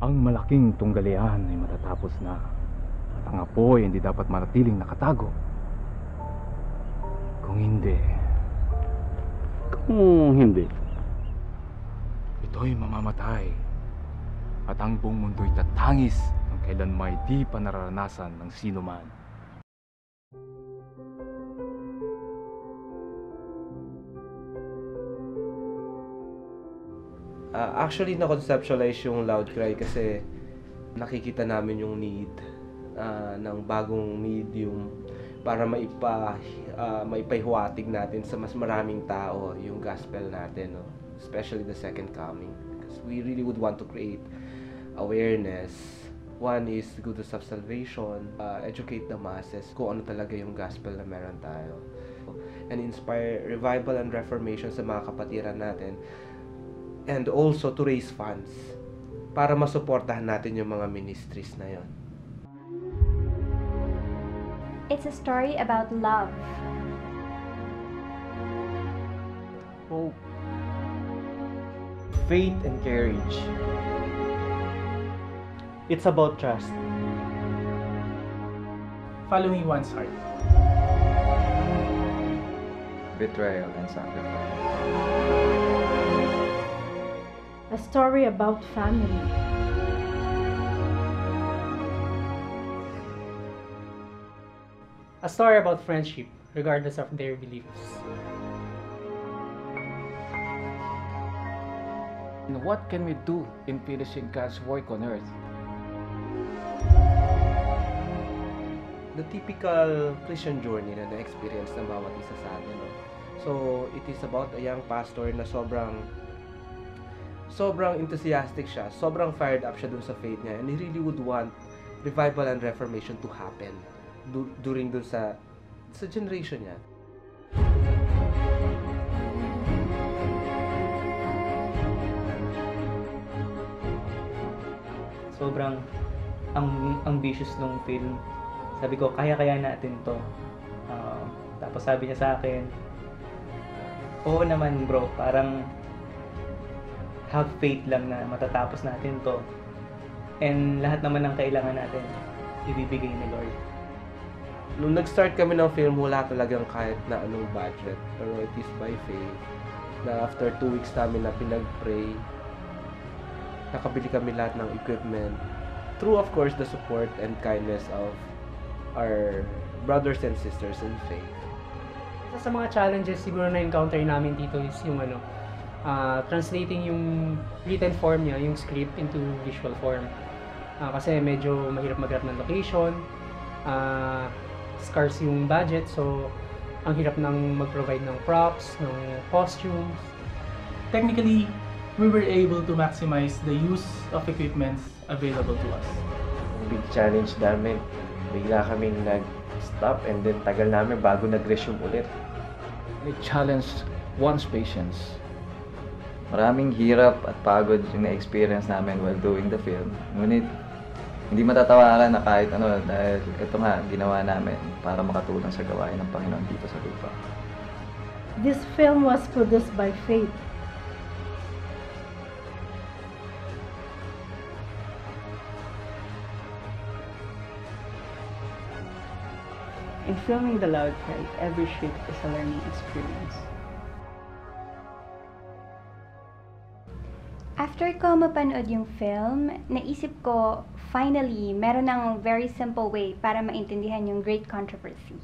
Ang malaking tunggalian ay matatapos na at ang apoy hindi dapat manatiling nakatago. Kung hindi, Kung hindi, ito'y mamamatay at ang buong mundo'y tatangis ng kailanmay di pa nararanasan ng sino man. Actually, na-conceptualize yung Loud Cry kasi nakikita namin yung need ng bagong medium para maipahiwatig natin sa mas maraming tao yung gospel natin, no? Especially the second coming. Because we really would want to create awareness. One is good of salvation, educate the masses kung ano talaga yung gospel na meron tayo. And inspire revival and reformation sa mga kapatiran natin. And also to raise funds para masuportahan natin yung mga ministries na yon. It's a story about love. Hope, faith, and courage. It's about trust. Following one's heart. Betrayal and sacrifice. A story about family. A story about friendship, regardless of their beliefs. And what can we do in finishing God's work on earth? The typical Christian journey na na-experience ng bawat isa sa atin, no? So, it is about a young pastor na sobrang enthusiastic siya, sobrang fired up siya dun sa faith niya, and he really would want revival and reformation to happen during dun sa generation niya. Sobrang ambitious nung film. Sabi ko, kaya natin to. Tapos sabi niya sa akin, oo naman bro, parang have faith lang na matatapos natin to. And lahat naman ng kailangan natin, ibibigay ni Lord. Nung nag-start kami ng film, wala talagang kahit na anong budget. Pero it is by faith na after 2 weeks namin na pinag-pray, nakabili kami lahat ng equipment. Through, of course, the support and kindness of our brothers and sisters in faith. Isa sa mga challenges siguro na encounter namin dito is yung translating yung written form niya, yung script into visual form. Kasi medyo mahirap mag-grab ng location, scarce yung budget, so ang hirap nang mag-provide ng props, ng costumes. Technically, we were able to maximize the use of equipments available to us. Big challenge namin, bigla kaming nag-stop and then tagal namin bago nag-resume ulit. It challenged one's patience. Maraming hirap at pagod yung na-experience namin while doing the film. Ngunit, hindi matatawaran na kahit ano dahil ito nga ginawa namin para makatulong sa gawain ng Panginoon dito sa lupa. This film was produced by faith. In filming The Loud Cry, every shoot is a learning experience. After ko mapanood yung film, naisip ko, finally, meron ng very simple way para maintindihan yung great controversy.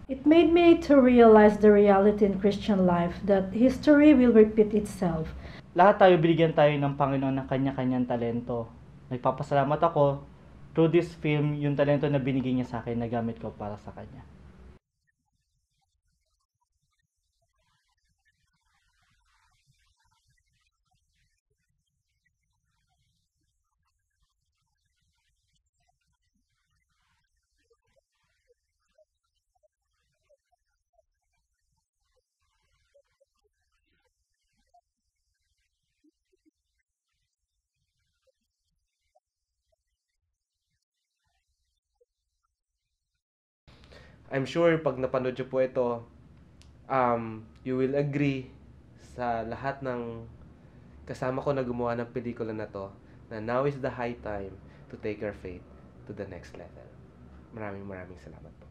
It made me to realize the reality in Christian life that history will repeat itself. Lahat tayo binigyan tayo ng Panginoon ng kanya-kanyang talento. Nagpapasalamat ako, through this film, yung talento na binigay niya sa akin, nagamit ko para sa kanya. I'm sure pag napanood nyo po ito, you will agree sa lahat ng kasama ko na gumawa ng pelikula na to na now is the high time to take our faith to the next level. Maraming salamat po.